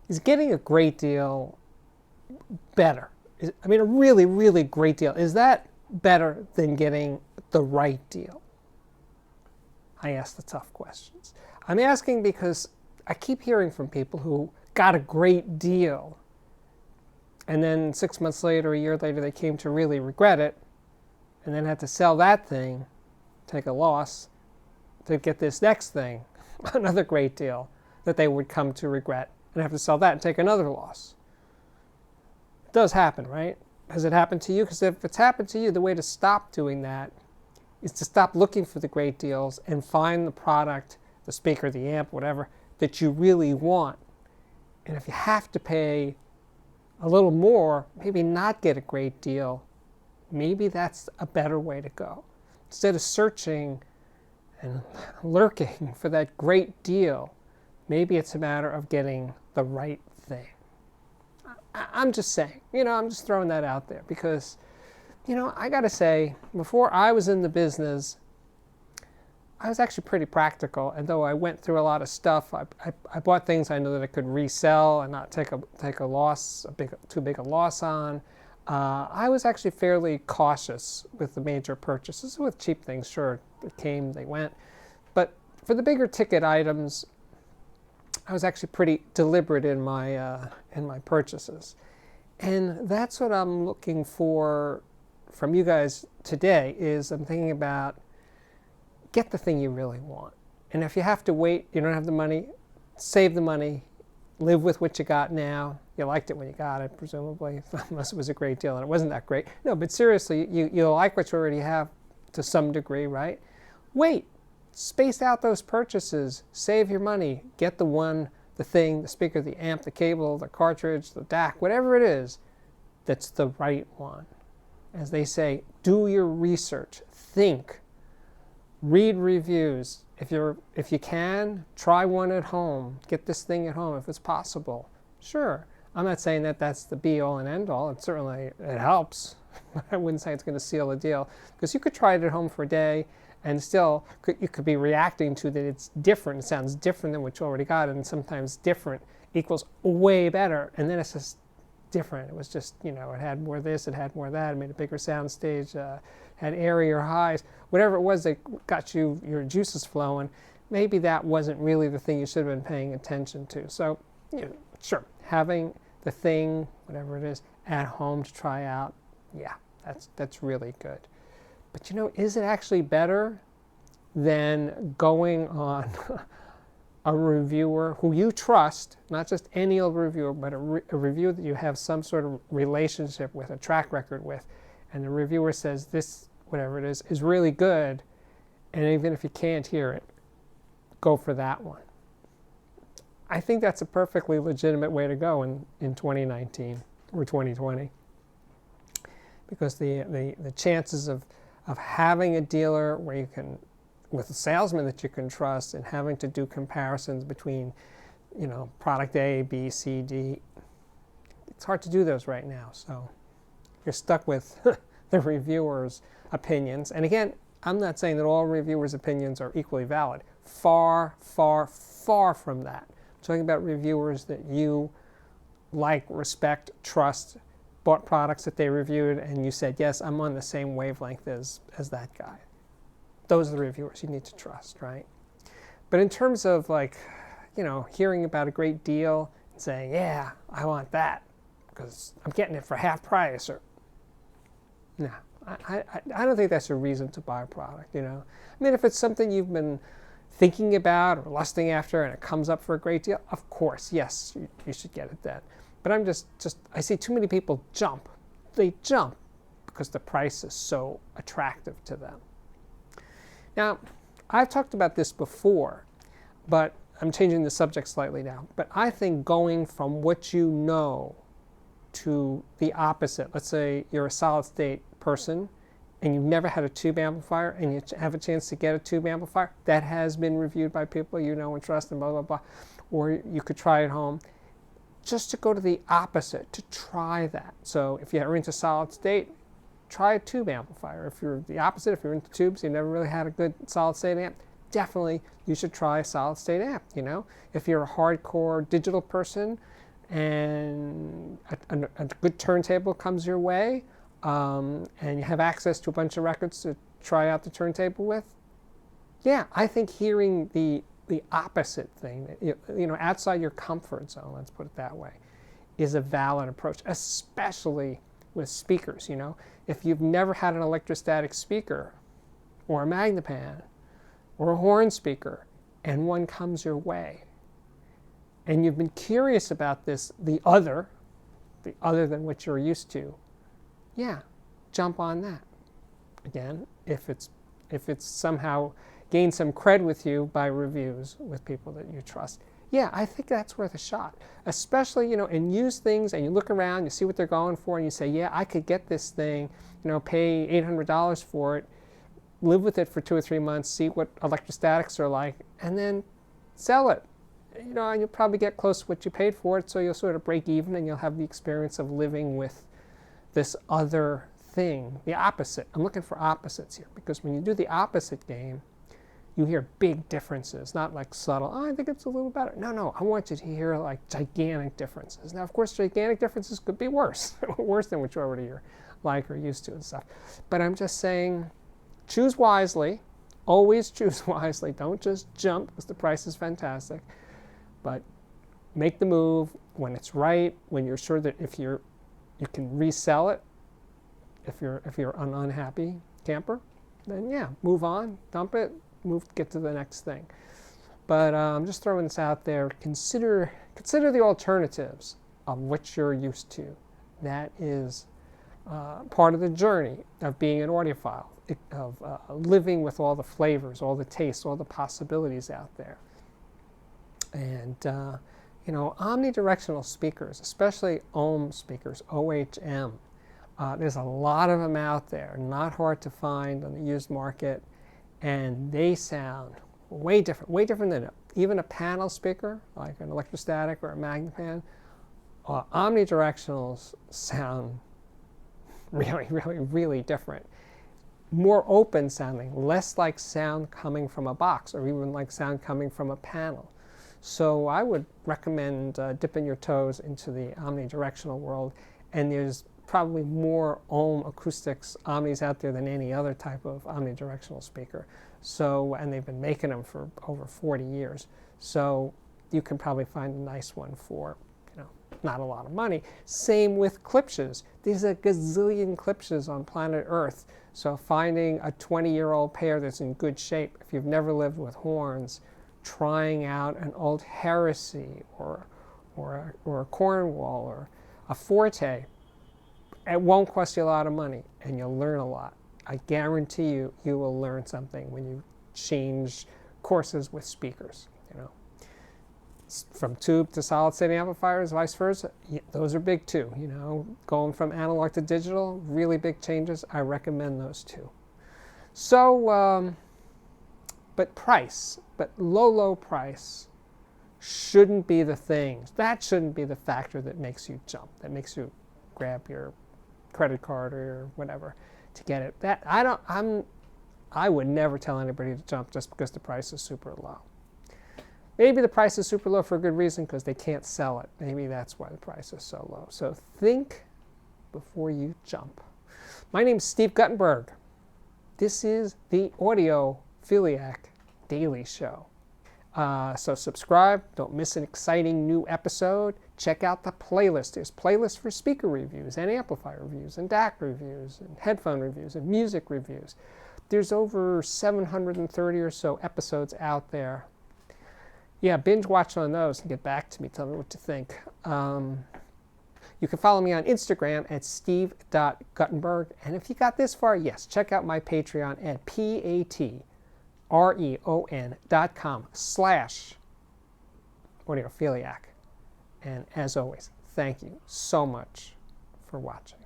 is getting a great deal better? I mean, a really, really great deal. Is that better than getting the right deal? I ask the tough questions. I'm asking because I keep hearing from people who got a great deal, and then 6 months later, a year later, they came to really regret it, and then had to sell that thing, take a loss, to get this next thing, another great deal that they would come to regret, and have to sell that and take another loss. It does happen, right? Has it happened to you? Because if it's happened to you, the way to stop doing that is to stop looking for the great deals and find the product, the speaker, the amp, whatever, that you really want. And if you have to pay a little more, maybe not get a great deal, maybe that's a better way to go. Instead of searching and lurking for that great deal, maybe it's a matter of getting the right thing. I'm just saying, I'm just throwing that out there because, I got to say, before I was in the business, I was actually pretty practical. And though I went through a lot of stuff, I bought things I knew that I could resell and not take a loss, too big a loss on. I was actually fairly cautious with the major purchases. With cheap things, sure, they came, they went. But for the bigger ticket items, I was actually pretty deliberate in my purchases. And that's what I'm looking for from you guys today, is I'm thinking about get the thing you really want. And if you have to wait, you don't have the money, save the money, live with what you got now. You liked it when you got it, presumably, unless it was a great deal and it wasn't that great. No, but seriously, you like what you already have to some degree, right? Wait, space out those purchases, save your money, get the thing, the speaker, the amp, the cable, the cartridge, the DAC, whatever it is, that's the right one. As they say, do your research, think, read reviews. If you can, try one at home. Get this thing at home if it's possible. Sure, I'm not saying that that's the be-all and end-all. It helps. I wouldn't say it's going to seal the deal, because you could try it at home for a day and still you could be reacting to that it's different. It sounds different than what you already got, and sometimes different equals way better, and then it's just different. It was just, it had more of this, it had more of that, it made a bigger sound stage, had airier highs, whatever it was that got your juices flowing. Maybe that wasn't really the thing you should have been paying attention to. So, sure, having the thing, whatever it is, at home to try out, yeah, that's really good. But is it actually better than going on a reviewer who you trust, not just any old reviewer, but a reviewer that you have some sort of relationship with, a track record with, and the reviewer says this, whatever it is really good, and even if you can't hear it, go for that one. I think that's a perfectly legitimate way to go in 2019 or 2020, because the chances of having a dealer where you can, with a salesman that you can trust, and having to do comparisons between, product A, B, C, D, it's hard to do those right now. So you're stuck with the reviewer's opinions. And again, I'm not saying that all reviewers' opinions are equally valid. Far, far, far from that. I'm talking about reviewers that you like, respect, trust, bought products that they reviewed, and you said, yes, I'm on the same wavelength as that guy. Those are the reviewers you need to trust, right? But in terms of hearing about a great deal and saying, yeah, I want that because I'm getting it for half price, or no, I don't think that's a reason to buy a product, I mean, if it's something you've been thinking about or lusting after and it comes up for a great deal, of course, yes, you should get it then. But I'm just I see too many people jump. They jump because the price is so attractive to them. Now, I've talked about this before, but I'm changing the subject slightly now. But I think going from what you know to the opposite, let's say you're a solid state person and you've never had a tube amplifier and you have a chance to get a tube amplifier that has been reviewed by people you know and trust and blah, blah, blah, or you could try it home, just to go to the opposite, to try that. So if you're into solid state, try a tube amplifier. If you're the opposite, if you're into tubes, you never really had a good solid state amp, definitely you should try a solid state amp, If you're a hardcore digital person and a good turntable comes your way, and you have access to a bunch of records to try out the turntable with, yeah, I think hearing the opposite thing, outside your comfort zone, let's put it that way, is a valid approach, especially with speakers. If you've never had an electrostatic speaker or a magnepan or a horn speaker, and one comes your way, and you've been curious about this, the other than what you're used to, yeah, jump on that. Again, if it's somehow gained some cred with you by reviews with people that you trust, yeah, I think that's worth a shot. Especially, and use things, and you look around, you see what they're going for, and you say, yeah, I could get this thing, pay $800 for it, live with it for 2 or 3 months, see what electrostatics are like, and then sell it. And you'll probably get close to what you paid for it, so you'll sort of break even, and you'll have the experience of living with this other thing, the opposite. I'm looking for opposites here, because when you do the opposite game, you hear big differences, not like subtle, I think it's a little better. No, I want you to hear like gigantic differences. Now, of course, gigantic differences could be worse, worse than what you already like or used to and stuff. But I'm just saying, choose wisely, always choose wisely. Don't just jump because the price is fantastic, but make the move when it's right, when you're sure that if you can resell it, if you're an unhappy camper, then yeah, move on, dump it, get to the next thing. But I'm just throwing this out there. Consider the alternatives of what you're used to. That is part of the journey of being an audiophile, of living with all the flavors, all the tastes, all the possibilities out there. And omnidirectional speakers, especially ohm speakers, OHM. There's a lot of them out there, not hard to find on the used market, and they sound way different than even a panel speaker, like an electrostatic or a magnepan. Omnidirectionals sound really different. More open sounding, less like sound coming from a box or even like sound coming from a panel. So I would recommend dipping your toes into the omnidirectional world, and there's probably more ohm acoustics omnis out there than any other type of omnidirectional speaker. So, and they've been making them for over 40 years. So you can probably find a nice one for, not a lot of money. Same with klipsches. There's a gazillion klipsches on planet Earth. So finding a 20-year-old pair that's in good shape, if you've never lived with horns, trying out an old Heresy or a Cornwall or a Forte, it won't cost you a lot of money, and you'll learn a lot. I guarantee you will learn something when you change courses with speakers. From tube to solid-state amplifiers, vice versa, those are big too. Going from analog to digital, really big changes. I recommend those too. So, but low price shouldn't be the thing. That shouldn't be the factor that makes you jump, that makes you grab your credit card or whatever to get it. I would never tell anybody to jump just because the price is super low. Maybe the price is super low for a good reason, because they can't sell it. Maybe that's why the price is so low. So think before you jump. My name's Steve Guttenberg. This is the Audiophiliac Daily Show. So subscribe. Don't miss an exciting new episode. Check out the playlist. There's playlists for speaker reviews and amplifier reviews and DAC reviews and headphone reviews and music reviews. There's over 730 or so episodes out there. Yeah, binge watch on those and get back to me. Tell me what you think. You can follow me on Instagram at steve.guttenberg. And if you got this far, yes, check out my Patreon at patreon.com/audiophiliac. And as always, thank you so much for watching.